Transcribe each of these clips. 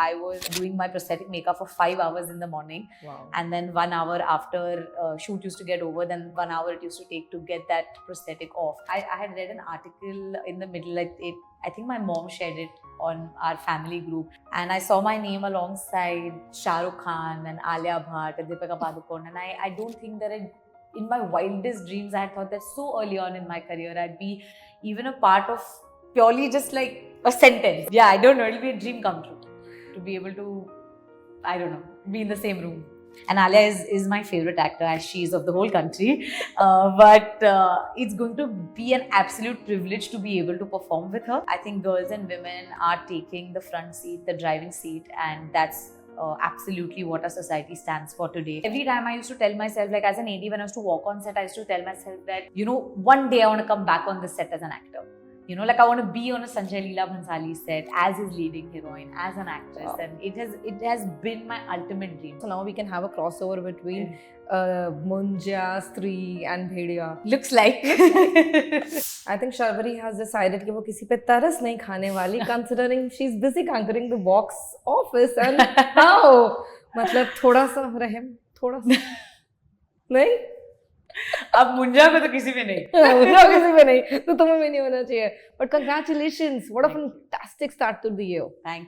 I was doing my prosthetic makeup for 5 hours in the morning. Wow. And then 1 hour after shoot used to get over, then 1 hour it used to take to get that prosthetic off. I had read an article in the middle, I think my mom shared it on our family group, and I saw my name alongside Shah Rukh Khan and Alia Bhatt and Deepika Padukone, and I don't think that in my wildest dreams I had thought that so early on in my career I'd be even a part of purely just like a sentence. Yeah, I don't know, it'll be a dream come true to be able to, I don't know, be in the same room. And Alia is my favorite actor, as she is of the whole country. But it's going to be an absolute privilege to be able to perform with her. I think girls and women are taking the front seat, the driving seat, and that's absolutely what our society stands for today. Every time I used to tell myself, like as an AD, when I used to walk on set, I used to tell myself that, one day I want to come back on this set as an actor. Like I want to be on a Sanjay Leela Bhansali set as his leading heroine, as an actress. Wow. And it has been my ultimate dream. So now we can have a crossover between Munja, Stree and Bhediya. Looks like. I think Sharvari has decided कि वो किसी पे तरस नहीं खाने वाली, considering she's busy conquering the box office and how मतलब थोड़ा सा रहम, थोड़ा सा नहीं? अब मुंजा में तो किसी में नहीं, मुंजा किसी में नहीं, तो तुम्हें भी नहीं होना चाहिए. But congratulations, what a fantastic start to the year. Thank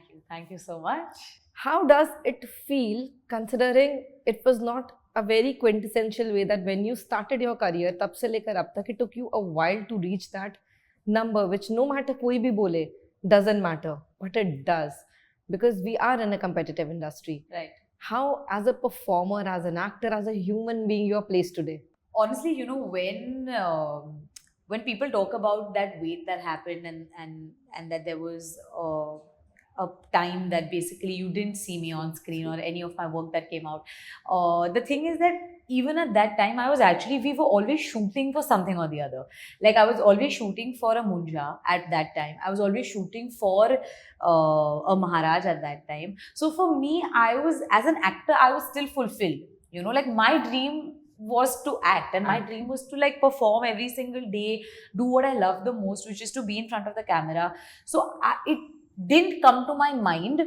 you so much. How does it feel, considering it was not a very quintessential way that when you started your career, तब से लेकर अब तक, it took you a while to reach that number, which no matter कोई भी बोले, doesn't matter, but it does, because we are in a competitive industry. Right. How, as a performer, as an actor, as a human being, you are placed today? Honestly, when people talk about that wait that happened and that there was a time that basically you didn't see me on screen or any of my work that came out, the thing is that even at that time we were always shooting for something or the other. Like I was always shooting for a Munja at that time. I was always shooting for a Maharaj at that time. So for me, as an actor, I was still fulfilled. Like my dream was to act, and my dream was to like perform every single day, do what I love the most, which is to be in front of the camera. So it didn't come to my mind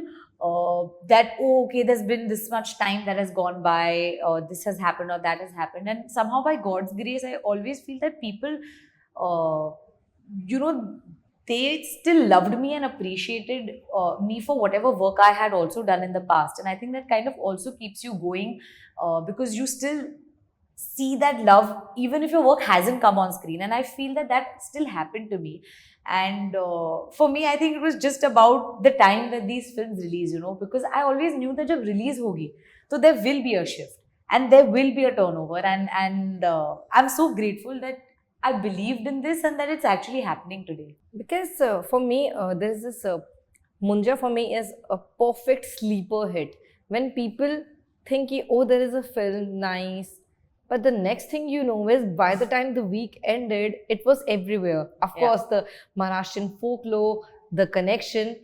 that, okay, there's been this much time that has gone by, or this has happened or that has happened. And somehow by God's grace, I always feel that people, they still loved me and appreciated me for whatever work I had also done in the past. And I think that kind of also keeps you going because you still see that love even if your work hasn't come on screen. And I feel that still happened to me. And for me, I think it was just about the time that these films release, because I always knew that jab release hogi, so there will be a shift and there will be a turnover. And I'm so grateful that I believed in this and that it's actually happening today. Because for me, there's this Munja for me is a perfect sleeper hit. When people think, oh, there is a film, nice. But the next thing you know is by the time the week ended, it was everywhere. Of course, the Maharashtrian folklore, the connection,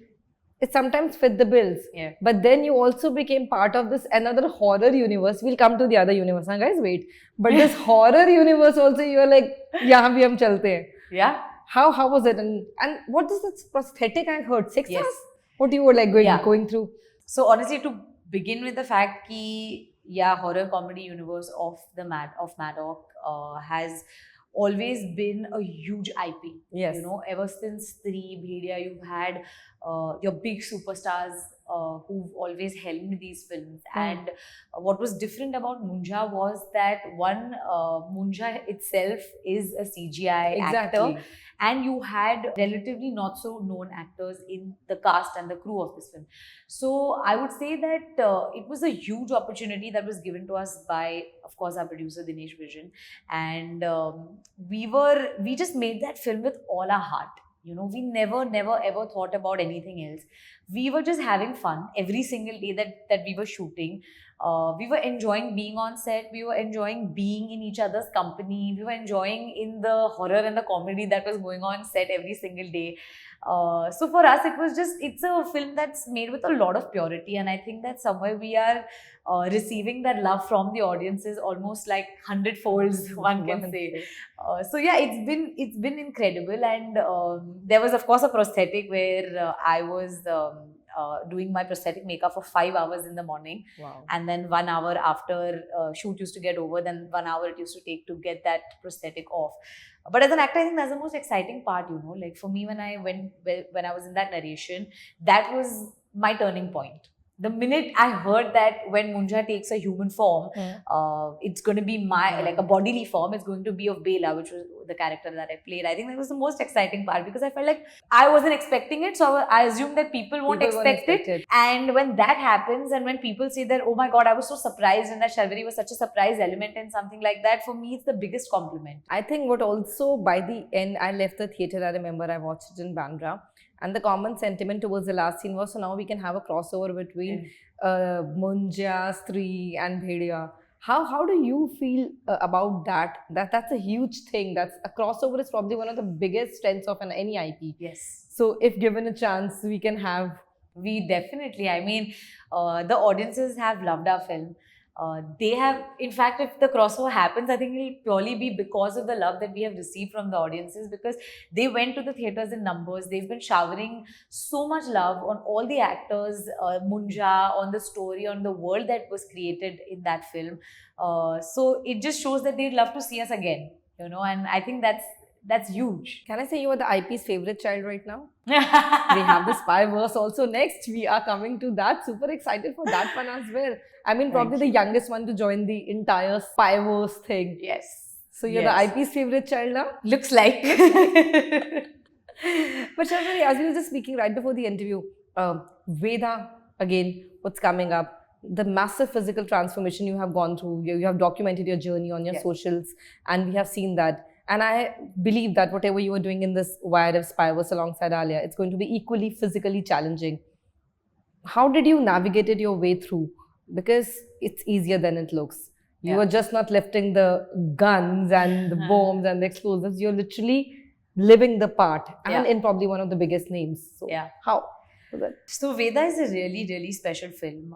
it sometimes fit the bills. Yeah. But then you also became part of this another horror universe. We'll come to the other universe. Huh, guys, wait. But this horror universe also, you were like, yahan bhi hum chalte hain. Yeah. How was it? And what is this prosthetic I heard? 6 yes. hours? What you were like going through? So honestly, to begin with the fact that horror comedy universe of Maddock has always been a huge IP. Yes. Ever since Stree, Bhediya, you've had your big superstars who've always helmed these films. And what was different about Munja was that one, Munja itself is a CGI actor. And you had relatively not so known actors in the cast and the crew of this film. So I would say that it was a huge opportunity that was given to us by, of course, our producer Dinesh Vision. And we just made that film with all our heart. We never ever thought about anything else. We were just having fun every single day that we were shooting. We were enjoying being on set. We were enjoying being in each other's company. We were enjoying in the horror and the comedy that was going on set every single day. So for us, it's a film that's made with a lot of purity. And I think that somewhere we are receiving that love from the audiences almost like 100 folds, one can say. So yeah, it's been incredible. And there was of course a prosthetic where I was doing my prosthetic makeup for 5 hours in the morning, Wow. and then 1 hour after shoot used to get over, then 1 hour it used to take to get that prosthetic off. But as an actor, I think that's the most exciting part, you know. Like for me, when I was in that narration, that was my turning point. The minute I heard that when Munja takes a human form, it's going to be like a bodily form. It's going to be of Bela, which was the character that I played. I think that was the most exciting part because I felt like I wasn't expecting it, so I assumed that people won't expect it. And when that happens, and when people say that, oh my God, I was so surprised, and that Sharvari was such a surprise element and something like that, for me, it's the biggest compliment. I think what also by the end, I left the theatre. I remember I watched it in Bandra. And the common sentiment towards the last scene was, so now we can have a crossover between Munja, Stree and Bhedia. How do you feel about that? That's a huge thing. That's a crossover is probably one of the biggest strengths of any IP. Yes. So if given a chance, we can have. We definitely. I mean, the audiences have loved our film. They have, in fact, if the crossover happens, I think it'll purely be because of the love that we have received from the audiences, because they went to the theatres in numbers. They've been showering so much love on all the actors, Munja, on the story, on the world that was created in that film. So it just shows that they'd love to see us again, you know, and I think that's huge. Can I say you are the IP's favorite child right now? We have the Spyverse also next. We are coming to that. Super excited for that one as well. I mean, probably the youngest one to join the entire Spyverse thing. Yes. So you're the IP's favorite child now? Looks like. But Sharvari, as we were just speaking right before the interview, Veda, again, what's coming up? The massive physical transformation you have gone through. You have documented your journey on your socials, and we have seen that. And I believe that whatever you are doing in this YRF Spyverse alongside Alia, it's going to be equally physically challenging. How did you navigate your way through? Because it's easier than it looks. You are just not lifting the guns and the bombs and the explosives. You're literally living the part and in probably one of the biggest names. So how? So Veda is a really, really special film.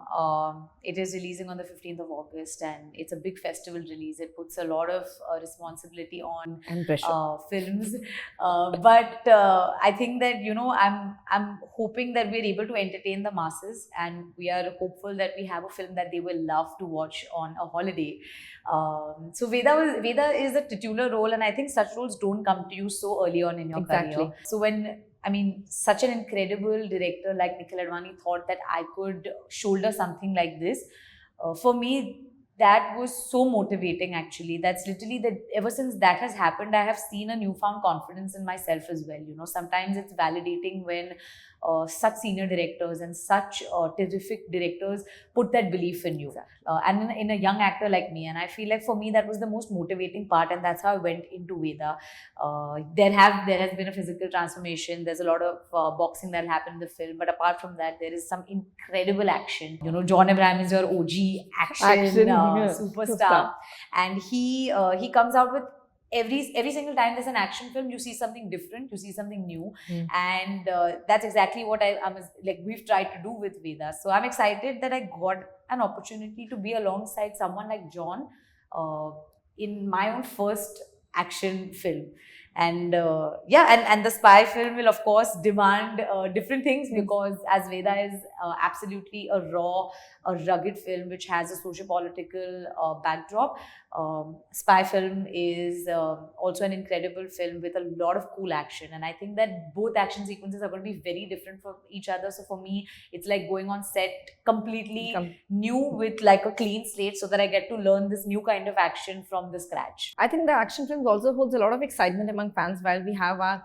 It is releasing on the 15th of August, and it's a big festival release. It puts a lot of responsibility on films. But I think that, you know, I'm hoping that we're able to entertain the masses, and we are hopeful that we have a film that they will love to watch on a holiday. So Veda is a titular role, and I think such roles don't come to you so early on in your career. So such an incredible director like Nikhil Advani thought that I could shoulder something like this. For me, that was so motivating actually. That's literally that ever since that has happened, I have seen a newfound confidence in myself as well. You know, sometimes it's validating when such senior directors and such terrific directors put that belief in you. And in a young actor like me. And I feel like for me, that was the most motivating part, and that's how I went into Veda. There has been a physical transformation. There's a lot of boxing that happened in the film. But apart from that, there is some incredible action. You know, John Abraham is your OG action superstar. And he comes out with every single time there's an action film, you see something different, you see something new, and that's exactly what we've tried to do with Veda. So I'm excited that I got an opportunity to be alongside someone like John in my own first action film. And and the spy film will of course demand different things, because as Veda is absolutely a raw, a rugged film which has a socio-political backdrop. Spy film is also an incredible film with a lot of cool action, and I think that both action sequences are going to be very different from each other. So for me, it's like going on set completely new with like a clean slate, so that I get to learn this new kind of action from the scratch. I think the action films also holds a lot of excitement among fans, while we have our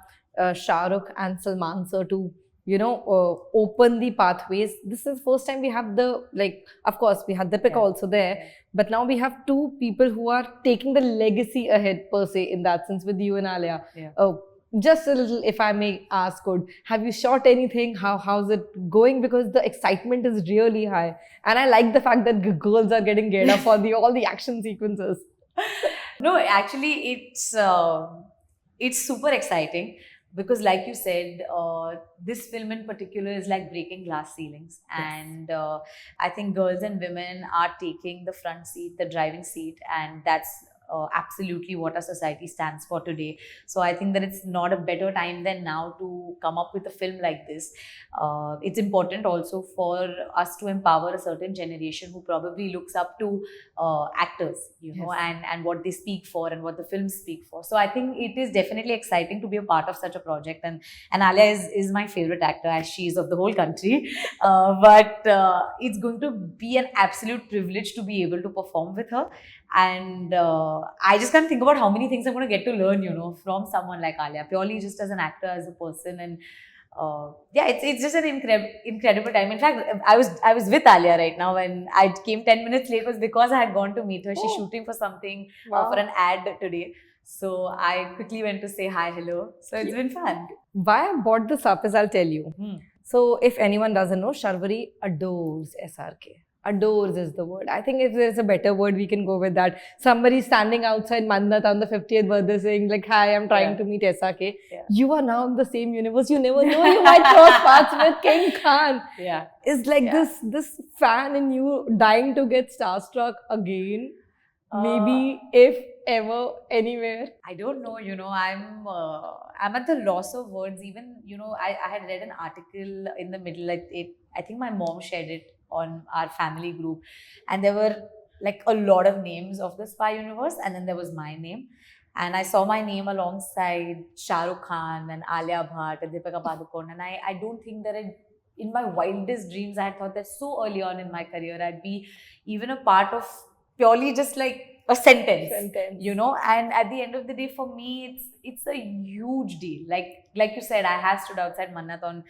Shah Rukh and Salman sir to open the pathways. This is the first time we have of course we had Deepika also there, but now we have two people who are taking the legacy ahead per se, in that sense, with you and Alia. Just a little, if I may ask, have you shot anything? How's it going? Because the excitement is really high, and I like the fact that girls are getting geared up for all the action sequences. No, actually, it's super exciting. Because like you said, this film in particular is like breaking glass ceilings. And I think girls and women are taking the front seat, the driving seat. And that's absolutely what our society stands for today. So I think that it's not a better time than now to come up with a film like this. It's important also for us to empower a certain generation who probably looks up to actors, you know, Yes. and what they speak for and what the films speak for. So I think it is definitely exciting to be a part of such a project. And Alia is my favorite actor, as she is of the whole country. But it's going to be an absolute privilege to be able to perform with her. And I just can't think about how many things I'm going to get to learn, you know, from someone like Alia, purely just as an actor, as a person. And yeah, it's just an incredible time. In fact, I was with Alia right now. When I came 10 minutes late was because I had gone to meet her. She's Oh. shooting for something, Wow. for an ad today. So I quickly went to say hi, hello. So it's been fun. Why I brought this up is I'll tell you. Hmm. So, if anyone doesn't know, Sharvari adores SRK. Adores is the word. I think if there's a better word, we can go with that. Somebody standing outside Mannat on the 50th birthday saying, like, hi, I'm trying Yeah. to meet SRK. Yeah. You are now in the same universe. You never know. You might cross paths with King Khan. Yeah. It's like Yeah. this fan in you dying to get starstruck again. Uh, Maybe if ever anywhere. I don't know, you know, I'm at the loss of words. Even, you know, I had read an article in the middle, like I think my mom shared it on our family group, and there were like a lot of names of the spy universe, and then there was my name. And I saw my name alongside Shah Rukh Khan and Alia Bhatt and Deepika Padukone. And I don't think that in my wildest dreams, I had thought that so early on in my career, I'd be even a part of purely just like a sentence. You know, and at the end of the day, for me, it's a huge deal. Like you said, I have stood outside Mannat on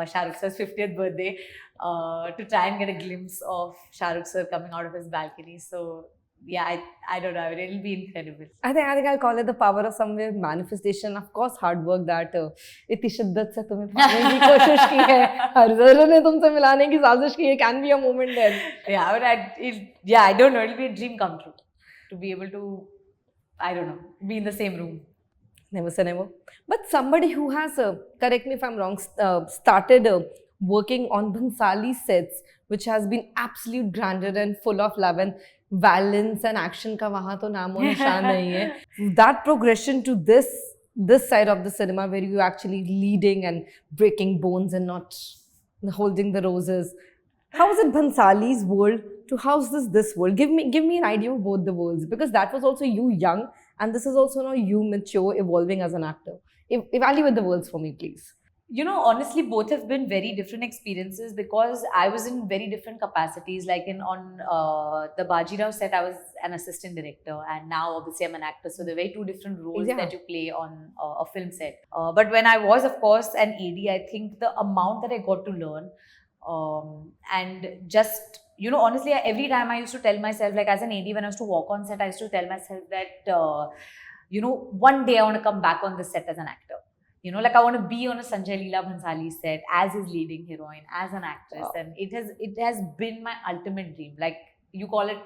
Shah Rukh sir's 50th birthday to try and get a glimpse of Shah Rukh sir coming out of his balcony. So yeah, I don't know, it'll be incredible. I think I'll call it the power of somewhere manifestation. Of course, hard work that इतनी शिद्दत से तुम्हें पाने की कोशिश की है. हर ज़रूर ने तुमसे मिलाने की साजिश की है. Can be a moment there. Yeah, but I don't know, it'll be a dream come true to be able to, I don't know, be in the same room. Never say never. But somebody who has, correct me if I'm wrong, started working on Bhansali sets, which has been absolute grandeur and full of love and violence and action ka wahan to naam o nishan nahi hai. That progression to this side of the cinema where you actually leading and breaking bones and not holding the roses. How is it Bhansali's world to house this world? Give me an idea of both the worlds, because that was also you young and this is also now you mature, evolving as an actor. Evaluate the worlds for me, please. You know, honestly, both have been very different experiences because I was in very different capacities. Like on the Bajirao set, I was an assistant director, and now obviously I'm an actor. So they're very two different roles Yeah. that you play on a film set. But when I was, of course, an AD, I think the amount that I got to learn, and just, you know, honestly, every time I used to tell myself, like as an AD, when I used to walk on set, I used to tell myself that, you know, one day I want to come back on this set as an actor. You know, like I want to be on a Sanjay Leela Bhansali set as his leading heroine, as an actress. Wow. And it has been my ultimate dream. Like you call it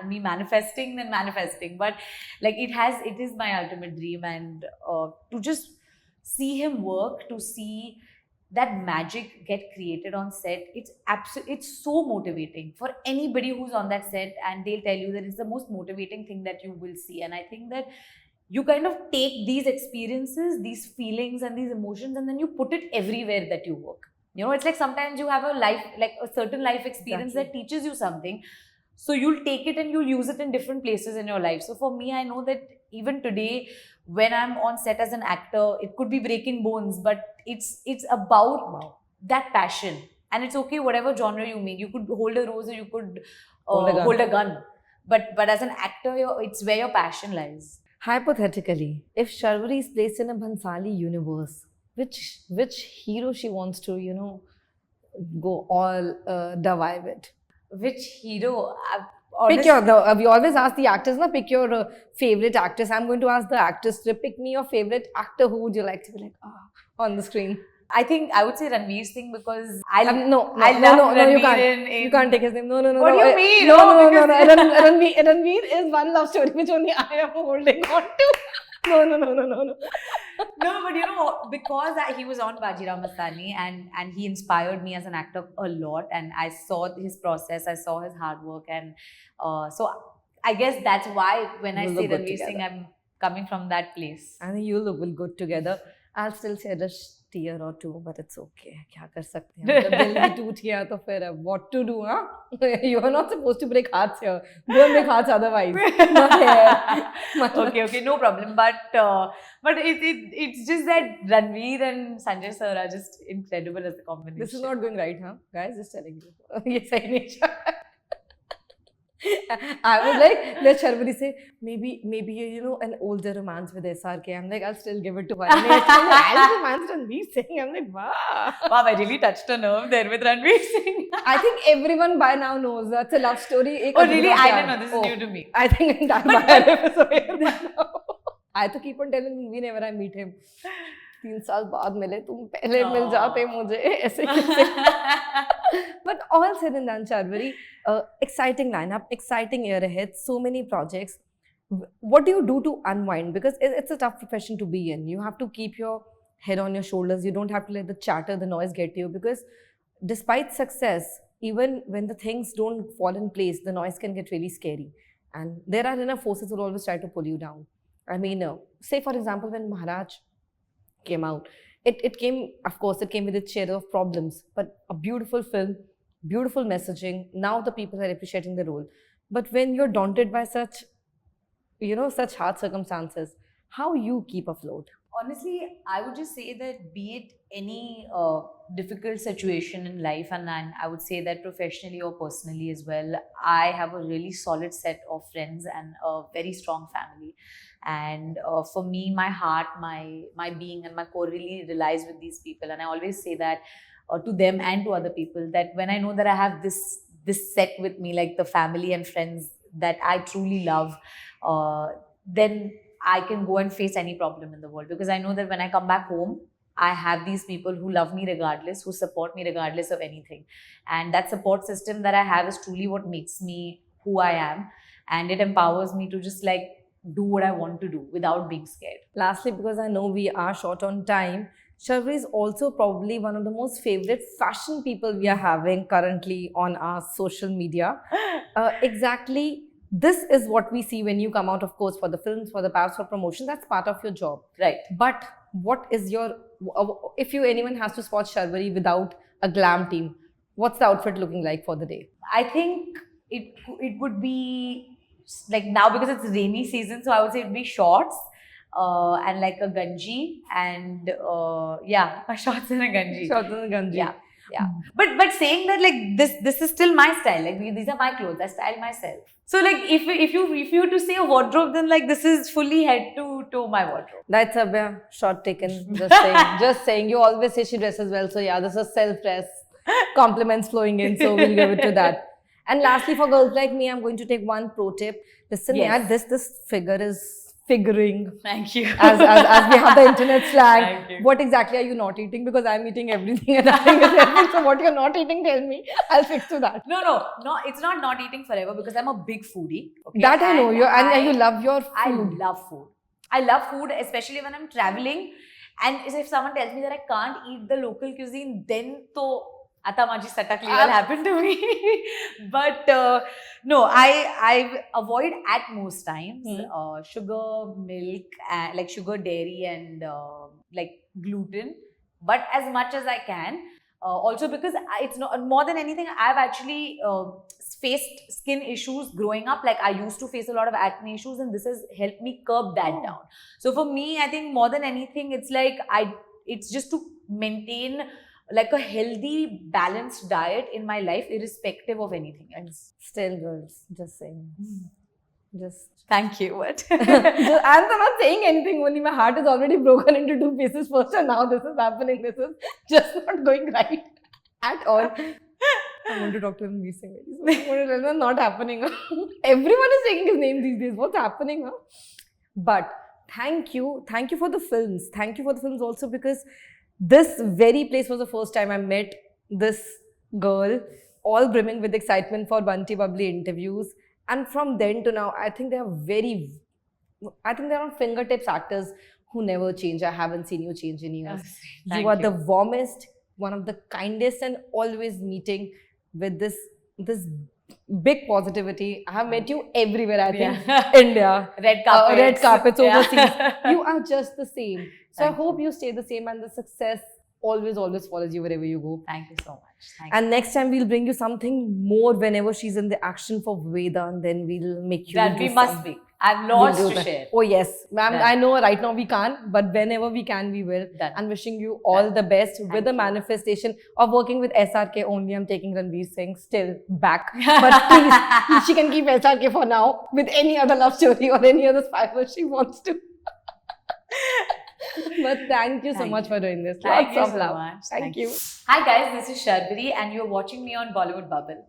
me manifesting, then manifesting. But like it is my ultimate dream. And to just see him work, to see that magic get created on set, it's so motivating for anybody who's on that set, and they'll tell you that it's the most motivating thing that you will see. And I think that you kind of take these experiences, these feelings and these emotions, and then you put it everywhere that you work. You know, it's like sometimes you have a life, like a certain life experience that teaches you something. So you'll take it and you'll use it in different places in your life. So for me, I know that even today, when I'm on set as an actor, it could be breaking bones, but it's about that passion. And it's okay, whatever genre you make. You could hold a rose or you could hold a gun. But as an actor, it's where your passion lies. Hypothetically, if Sharvari is placed in a Bhansali universe, which hero she wants to, you know, go all dive it? Which hero? Pick your, we always ask the actors, na, pick your favorite actress. I'm going to ask the actress to pick me your favorite actor. Who would you like to be like, on the screen? I think I would say Ranveer Singh, because I love you can't. Ranveer You can't take his name. No. What do you mean? No. Ranveer is one love story which only I am holding on to. No. No, but you know, because he was on Bajirao Mastani and he inspired me as an actor a lot, and I saw his process, I saw his hard work, and so I guess that's why when I We'll say look good Ranveer Singh, together. I'm coming from that place. I think you look will good together. I'll still shed a tear or two, but it's okay. क्या कर सकते हैं? जब दिल भी टूट गया तो फिर what to do, huh? You are not supposed to break hearts here. Go and break hearts otherwise. Not here. Okay, no problem. But it's just that Ranveer and Sanjay sir are just incredible as a combination. This is not going right, huh? Guys, just telling you. ये सही नहीं चल रहा है. I was like, let Sharvari say, maybe you know, an older romance with SRK. I'm like, I'll still give it to her. And she's like, I'll romance Ranveer Singh. I'm like, wow. Wow, I really touched a nerve there with Ranveer Singh. I think everyone by now knows that's a love story. एक Oh really? अधूरा I प्यार. don't know. This is new to me. I think entire biography is aware by now. I to keep on telling me whenever I meet him. 3 साल बाद मिले तुम पहले मिल जाते मुझे ऐसे कैसे. But all said and done, Sharvari, exciting lineup, exciting year ahead, so many projects. What do you do to unwind? Because it's a tough profession to be in. You have to keep your head on your shoulders. You don't have to let the chatter, the noise get to you. Because despite success, even when the things don't fall in place, the noise can get really scary. And there are enough forces who will always try to pull you down. I mean, say for example, when Maharaj came out, it came, of course, it came with its share of problems, but a beautiful film, beautiful messaging. Now the people are appreciating the role. But when you're daunted by such, you know, such hard circumstances, how you keep afloat? Honestly, I would just say that be it any difficult situation in life, and I would say that professionally or personally as well, I have a really solid set of friends and a very strong family. And for me, my heart, my being and my core really relies with these people. And I always say that to them and to other people, that when I know that I have this set with me, like the family and friends that I truly love, then I can go and face any problem in the world, because I know that when I come back home, I have these people who love me regardless, who support me regardless of anything. And that support system that I have is truly what makes me who I am. And it empowers me to just like do what I want to do without being scared. Lastly, because I know we are short on time, Sharvari is also probably one of the most favorite fashion people we are having currently on our social media. Exactly. This is what we see when you come out, of course, for the films, for the paths, for promotion. That's part of your job. Right. But what is your, if anyone has to spot Sharvari without a glam team, what's the outfit looking like for the day? I think it would be like, now because it's rainy season, so I would say it'd be shorts and like a ganji and a shorts and a ganji. Shorts and a ganji. Yeah. But saying that, like, this is still my style. Like, these are my clothes. I style myself. So like if you were to say a wardrobe, then like this is fully head to toe my wardrobe. That's a shot taken. Just saying. Just saying. You always say she dresses well. So yeah, this is self-dress. Compliments flowing in. So we'll give it to that. And lastly, for girls like me, I'm going to take one pro tip. Listen, Yes. this figure is figuring. Thank you. As we have the internet slang. Thank you. What exactly are you not eating? Because I'm eating everything and nothing is helping. So what you're not eating, tell me. I'll fix to that. No. It's not eating forever, because I'm a big foodie. Okay? That I know. And you love your food. I love food. I love food, especially when I'm traveling. And if someone tells me that I can't eat the local cuisine, then to Ata Maji Satakli will happen to me. But no, I avoid at most times sugar, milk, like sugar, dairy, and like gluten. But as much as I can. Also because it's not more than anything, I've actually faced skin issues growing up. Like I used to face a lot of acne issues, and this has helped me curb that down. So for me, I think more than anything, it's like it's just to maintain like a healthy, balanced diet in my life, irrespective of anything else. Still, girls, just saying. Just thank you. What? I'm not saying anything, only my heart is already broken into 2 pieces first, and now this is happening. This is just not going right at all. I want to talk to him. Not happening. Everyone is taking his name these days. What's happening? Huh? But thank you for the films. Thank you for the films also, because this very place was the first time I met this girl, all brimming with excitement for Bunty Bubbly interviews. And from then to now, I think they are on fingertips actors who never change. I haven't seen you change in years. You are the warmest, one of the kindest, and always meeting with this big positivity. I have met you everywhere. I think Yeah. India, Red carpets. red carpets Yeah. overseas. You are just the same. So I Thank hope you. you stay the same, and the success always follows you wherever you go. Thank you so much. Thank And next time we'll bring you something more whenever she's in the action for Veda, and then we'll make you. you. That do we must some- be. I have we'll lots do to that. share. Oh yes, ma'am. Done. I know right now we can't, but whenever we can, we will. Done. And wishing you all Done. the best Thank with the you. manifestation of working with SRK only. I'm taking Ranveer Singh still back, but please, she can keep SRK for now with any other love story or any other spiral she wants to. But thank you so Thank much you. for doing this. Thank Lots you of so love. much. Thank you. Hi guys, this is Sharbari and you're watching me on Bollywood Bubble.